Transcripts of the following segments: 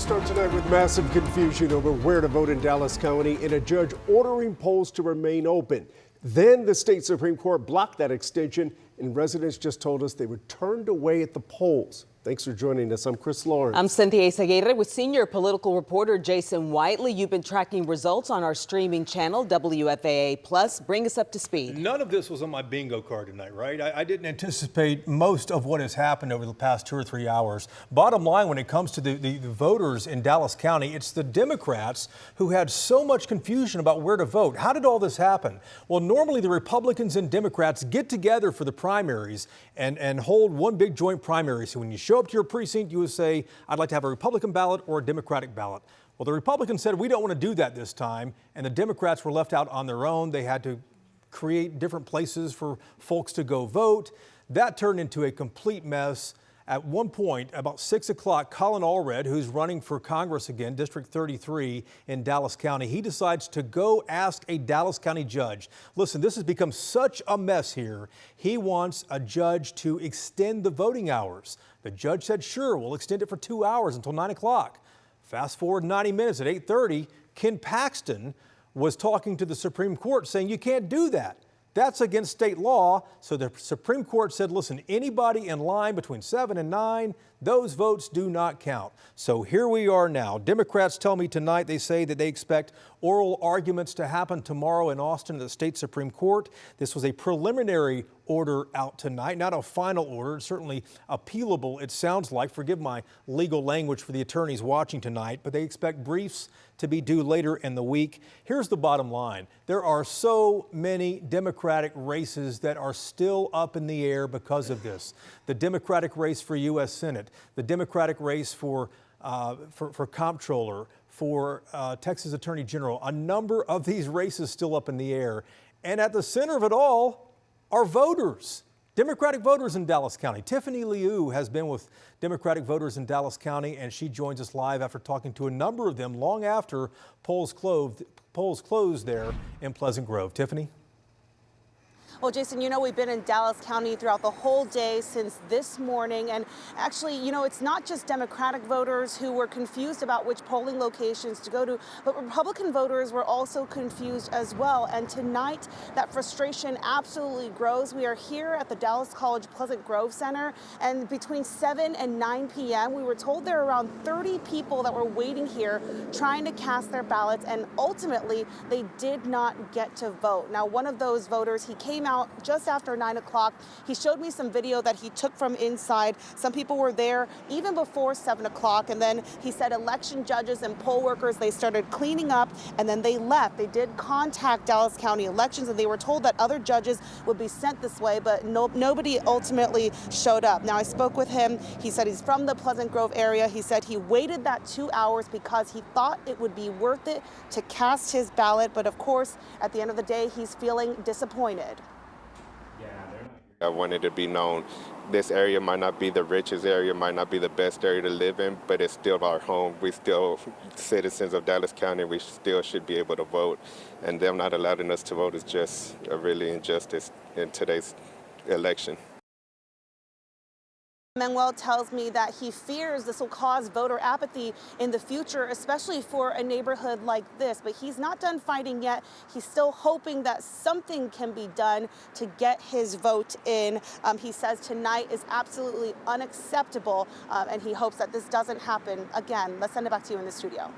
start tonight with massive confusion over where to vote in Dallas County and a judge ordering polls to remain open. Then the state Supreme Court blocked that extension, and residents just told us they were turned away at the polls. Thanks for joining us. I'm Chris Lawrence. I'm Cynthia Izaguirre with senior political reporter Jason Whiteley. You've been tracking results on our streaming channel, WFAA Plus. Bring us up to speed. None of this was on my bingo card tonight, right? I didn't anticipate most of what has happened over the past 2 or 3 hours. Bottom line, when it comes to the voters in Dallas County, it's the Democrats who had so much confusion about where to vote. How did all this happen? Well, normally the Republicans and Democrats get together for the primaries and hold one big joint primary. So when you show up to your precinct, you would say, I'd like to have a Republican ballot or a Democratic ballot. Well, the Republicans said, we don't want to do that this time. And the Democrats were left out on their own. They had to create different places for folks to go vote. That turned into a complete mess. At one point, about 6 o'clock, Colin Allred, who's running for Congress again, District 33 in Dallas County, he decides to go ask a Dallas County judge. Listen, this has become such a mess here. He wants a judge to extend the voting hours. The judge said, sure, we'll extend it for 2 hours until 9 o'clock. Fast forward 90 minutes at 8:30, Ken Paxton was talking to the Supreme Court saying you can't do that. That's against state law. So the Supreme Court said, listen, anybody in line between 7 and 9, those votes do not count. So here we are now. Democrats tell me tonight, they say that they expect oral arguments to happen tomorrow in Austin at the state Supreme Court. This was a preliminary order out tonight, not a final order. It's certainly appealable, it sounds like. Forgive my legal language for the attorneys watching tonight, but they expect briefs to be due later in the week. Here's the bottom line. There are so many Democratic races that are still up in the air because of this. The Democratic race for U.S. Senate, the Democratic race for comptroller, for Texas Attorney General, a number of these races still up in the air. And at the center of it all are voters, Democratic voters in Dallas County. Tiffany Liu has been with Democratic voters in Dallas County, and she joins us live after talking to a number of them long after polls closed there in Pleasant Grove. Tiffany? Well, Jason, you know, we've been in Dallas County throughout the whole day since this morning. And actually, you know, it's not just Democratic voters who were confused about which polling locations to go to, but Republican voters were also confused as well. And tonight, that frustration absolutely grows. We are here at the Dallas College Pleasant Grove Center, and between 7 and 9 p.m., we were told there are around 30 people that were waiting here trying to cast their ballots, and ultimately, they did not get to vote. Now, one of those voters, he came out just after 9 o'clock. He showed me some video that he took from inside. Some people were there even before 7 o'clock. And then he said election judges and poll workers, they started cleaning up and then they left. They did contact Dallas County Elections and they were told that other judges would be sent this way, but nobody ultimately showed up. Now, I spoke with him. He said he's from the Pleasant Grove area. He said he waited that 2 hours because he thought it would be worth it to cast his ballot. But of course, at the end of the day, he's feeling disappointed. I wanted to be known. This area might not be the richest area, might not be the best area to live in, but it's still our home. We still citizens of Dallas County. We still should be able to vote, and them not allowing us to vote is just a really injustice in today's election. Manuel tells me that he fears this will cause voter apathy in the future, especially for a neighborhood like this. But he's not done fighting yet. He's still hoping that something can be done to get his vote in. He says tonight is absolutely unacceptable, and he hopes that this doesn't happen again. Let's send it back to you in the studio.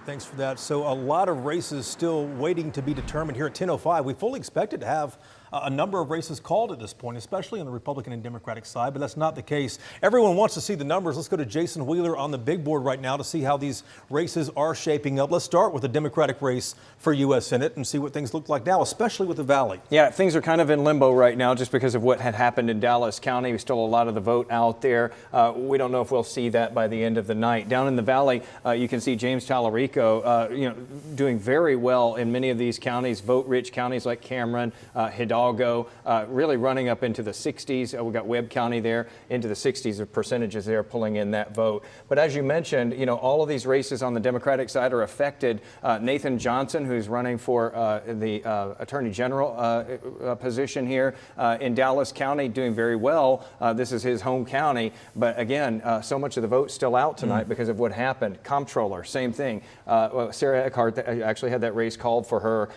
Thanks for that. So a lot of races still waiting to be determined here at 10:05. We fully expected to have a number of races called at this point, especially on the Republican and Democratic side, but that's not the case. Everyone wants to see the numbers. Let's go to Jason Wheeler on the big board right now to see how these races are shaping up. Let's start with the Democratic race for U.S. Senate and see what things look like now, especially with the Valley. Yeah, things are kind of in limbo right now just because of what had happened in Dallas County. We still a lot of the vote out there. We don't know if we'll see that by the end of the night. Down in the Valley, you can see James Tallarico, doing very well in many of these counties, vote-rich counties like Cameron, Hidalgo. Hidalgo, really running up into the 60s. We got Webb County there into the 60s of percentages there pulling in that vote. But as you mentioned, you know, all of these races on the Democratic side are affected. Nathan Johnson, who's running for the Attorney General position here in Dallas County, doing very well. This is his home county. But again, so much of the vote still out tonight because of what happened. Comptroller, same thing. Sarah Eckhart actually had that race called for her.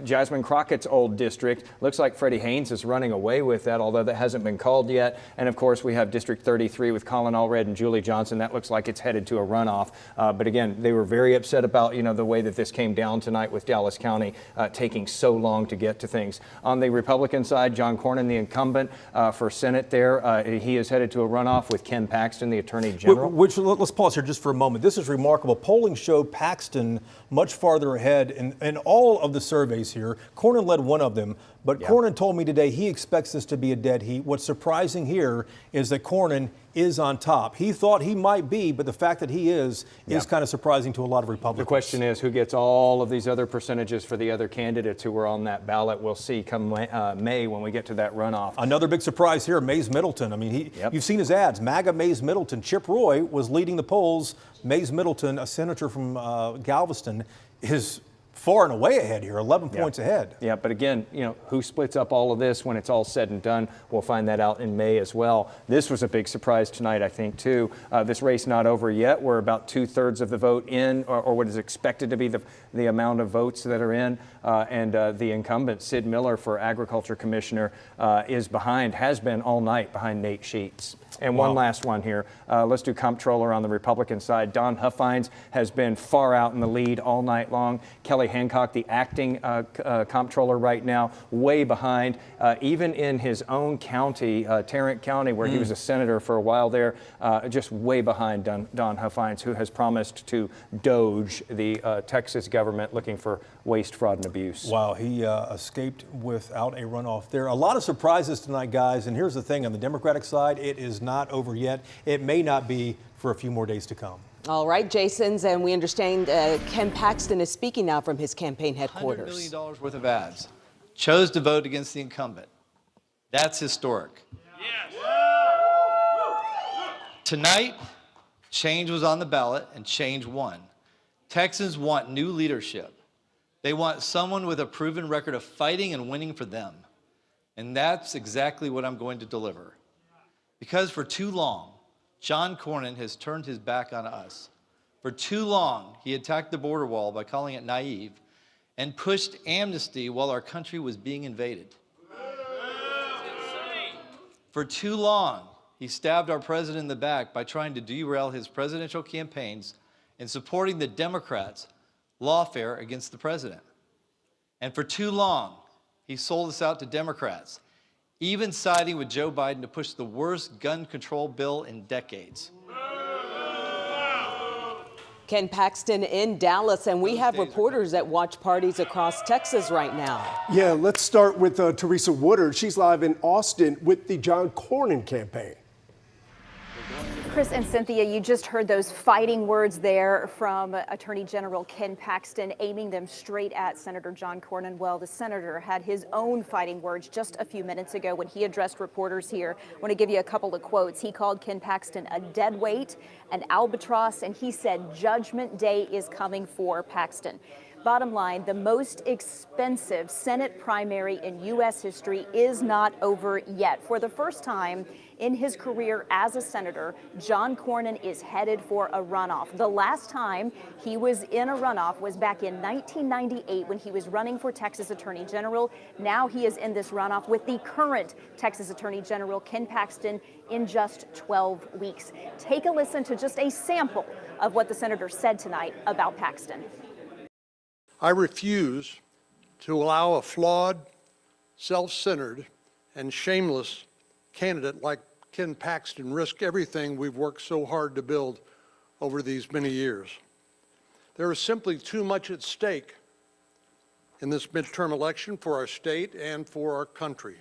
Jasmine Crockett's old district, looks like Freddie Haynes is running away with that, although that hasn't been called yet. And of course, we have District 33 with Colin Allred and Julie Johnson. That looks like it's headed to a runoff. But again, they were very upset about, you know, the way that this came down tonight with Dallas County taking so long to get to things. On the Republican side, John Cornyn, the incumbent for Senate there, he is headed to a runoff with Ken Paxton, the Attorney General. Let's pause here just for a moment. This is remarkable. Polling showed Paxton much farther ahead in all of the surveys here. Cornyn led one of them, but Cornyn told me today he expects this to be a dead heat. What's surprising here is that Cornyn is on top. He thought he might be, but the fact that he is kind of surprising to a lot of Republicans. The question is who gets all of these other percentages for the other candidates who were on that ballot. We'll see come May when we get to that runoff. Another big surprise here, Mays Middleton. I mean, you've seen his ads. MAGA Mays Middleton. Chip Roy was leading the polls. Mays Middleton, a senator from Galveston, is far and away ahead here, 11 points ahead. Yeah, but again, you know, who splits up all of this when it's all said and done? We'll find that out in May as well. This was a big surprise tonight, I think, too. This race not over yet. We're about 2/3 of the vote in, or what is expected to be the amount of votes that are in. And the incumbent, Sid Miller, for Agriculture Commissioner, is behind, has been all night behind Nate Sheets. And one last one here. Let's do comptroller on the Republican side. Don Huffines has been far out in the lead all night long. Kelly Hancock, the acting comptroller right now, way behind. Even in his own county, Tarrant County, where he was a senator for a while there, just way behind Don Huffines, who has promised to doge the Texas government looking for waste, fraud, and abuse. Wow, he escaped without a runoff there. A lot of surprises tonight, guys. And here's the thing, on the Democratic side, it is not over yet. It may not be for a few more days to come. All right, Jason's, and we understand Ken Paxton is speaking now from his campaign headquarters. $100 million worth of ads. Chose to vote against the incumbent. That's historic. Yes. Tonight, change was on the ballot and change won. Texans want new leadership. They want someone with a proven record of fighting and winning for them. And that's exactly what I'm going to deliver. Because for too long, John Cornyn has turned his back on us. For too long, he attacked the border wall by calling it naive and pushed amnesty while our country was being invaded. For too long, he stabbed our president in the back by trying to derail his presidential campaigns and supporting the Democrats' lawfare against the president. And for too long, he sold us out to Democrats, even siding with Joe Biden to push the worst gun control bill in decades. Ken Paxton in Dallas, and we have reporters at watch parties across Texas right now. Yeah, let's start with Teresa Woodard. She's live in Austin with the John Cornyn campaign. Chris and Cynthia, you just heard those fighting words there from Attorney General Ken Paxton, aiming them straight at Senator John Cornyn. Well, the senator had his own fighting words just a few minutes ago when he addressed reporters here. I want to give you a couple of quotes. He called Ken Paxton a deadweight, an albatross, and he said Judgment Day is coming for Paxton. Bottom line, the most expensive Senate primary in U.S. history is not over yet. For the first time in his career as a senator, John Cornyn is headed for a runoff. The last time he was in a runoff was back in 1998 when he was running for Texas Attorney General. Now he is in this runoff with the current Texas Attorney General, Ken Paxton, in just 12 weeks. Take a listen to just a sample of what the senator said tonight about Paxton. I refuse to allow a flawed, self-centered, and shameless candidate like Ken Paxton risk everything we've worked so hard to build over these many years. There is simply too much at stake in this midterm election for our state and for our country.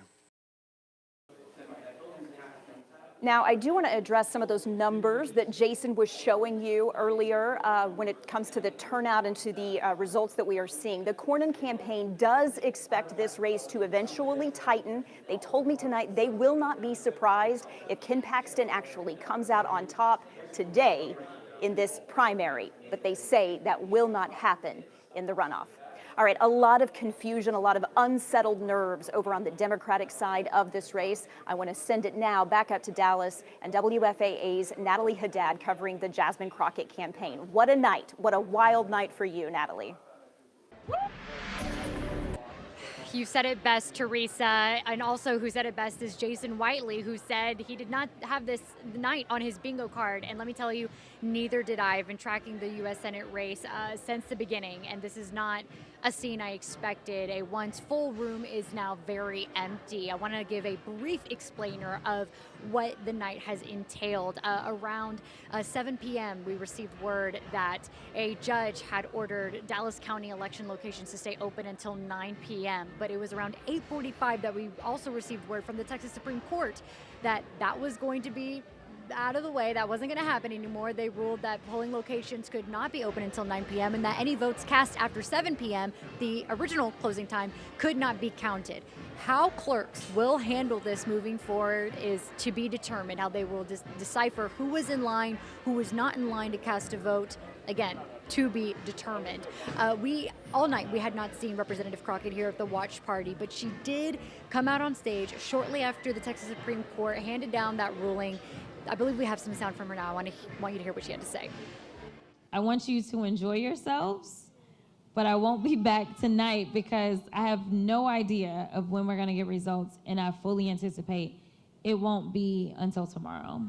Now, I do want to address some of those numbers that Jason was showing you earlier when it comes to the turnout and to the results that we are seeing. The Cornyn campaign does expect this race to eventually tighten. They told me tonight they will not be surprised if Ken Paxton actually comes out on top today in this primary, but they say that will not happen in the runoff. All right, a lot of confusion, a lot of unsettled nerves over on the Democratic side of this race. I want to send it now back up to Dallas and WFAA's Natalie Haddad covering the Jasmine Crockett campaign. What a night. What a wild night for you, Natalie. You said it best, Teresa, and also who said it best is Jason Whiteley, who said he did not have this night on his bingo card. And let me tell you, neither did I. I've been tracking the U.S. Senate race since the beginning, and this is not a scene I expected. A once full room is now very empty. I want to give a brief explainer of what the night has entailed. Around 7 p.m., we received word that a judge had ordered Dallas County election locations to stay open until 9 p.m., but it was around 8:45 that we also received word from the Texas Supreme Court that that was going to be out of the way. That wasn't going to happen anymore. They ruled that polling locations could not be open until 9 p.m. and that any votes cast after 7 p.m., the original closing time, could not be counted. How clerks will handle this moving forward is to be determined, how they will decipher who was in line, who was not in line to cast a vote. Again, to be determined. All night we had not seen Representative Crockett here at the watch party, but she did come out on stage shortly after the Texas Supreme Court handed down that ruling. I believe we have some sound from her now. I want you to hear what she had to say. I want you to enjoy yourselves, but I won't be back tonight because I have no idea of when we're going to get results, and I fully anticipate it won't be until tomorrow.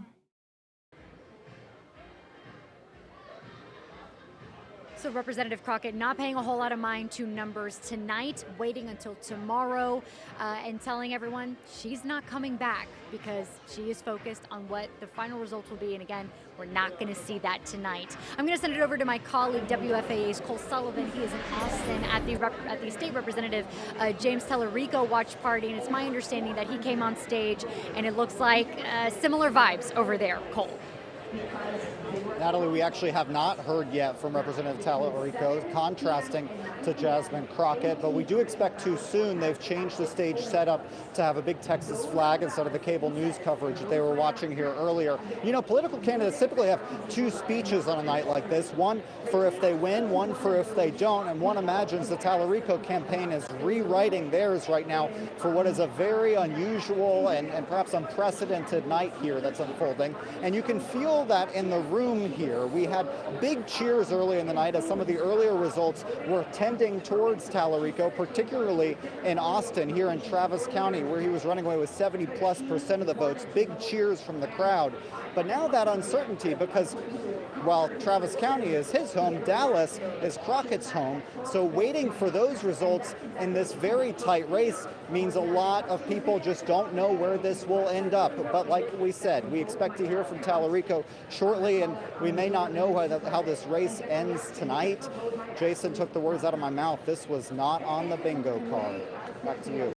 So Representative Crockett not paying a whole lot of mind to numbers tonight, waiting until tomorrow, and telling everyone she's not coming back because she is focused on what the final results will be. And again, we're not going to see that tonight. I'm going to send it over to my colleague, WFAA's Cole Sullivan. He is in Austin at the state representative James Tellerico watch party, and it's my understanding that he came on stage, and it looks like similar vibes over there. Cole. Natalie, we actually have not heard yet from Representative Tellerico, contrasting to Jasmine Crockett, but we do expect to soon. They've changed the stage setup to have a big Texas flag instead of the cable news coverage that they were watching here earlier. You know, political candidates typically have two speeches on a night like this, one for if they win, one for if they don't, and one imagines the Tellerico campaign is rewriting theirs right now for what is a very unusual and perhaps unprecedented night here that's unfolding. And you can feel that in the room here. We had big cheers early in the night as some of the earlier results were tending towards Tellerico, particularly in Austin here in Travis County, where he was running away with 70+% of the votes. Big cheers from the crowd. But now that uncertainty, because while Travis County is his home, Dallas is Crockett's home. So waiting for those results in this very tight race means a lot of people just don't know where this will end up. But like we said, we expect to hear from Tellerico shortly, and we may not know how this race ends tonight. Jason took the words out of my mouth. This was not on the bingo card. Back to you.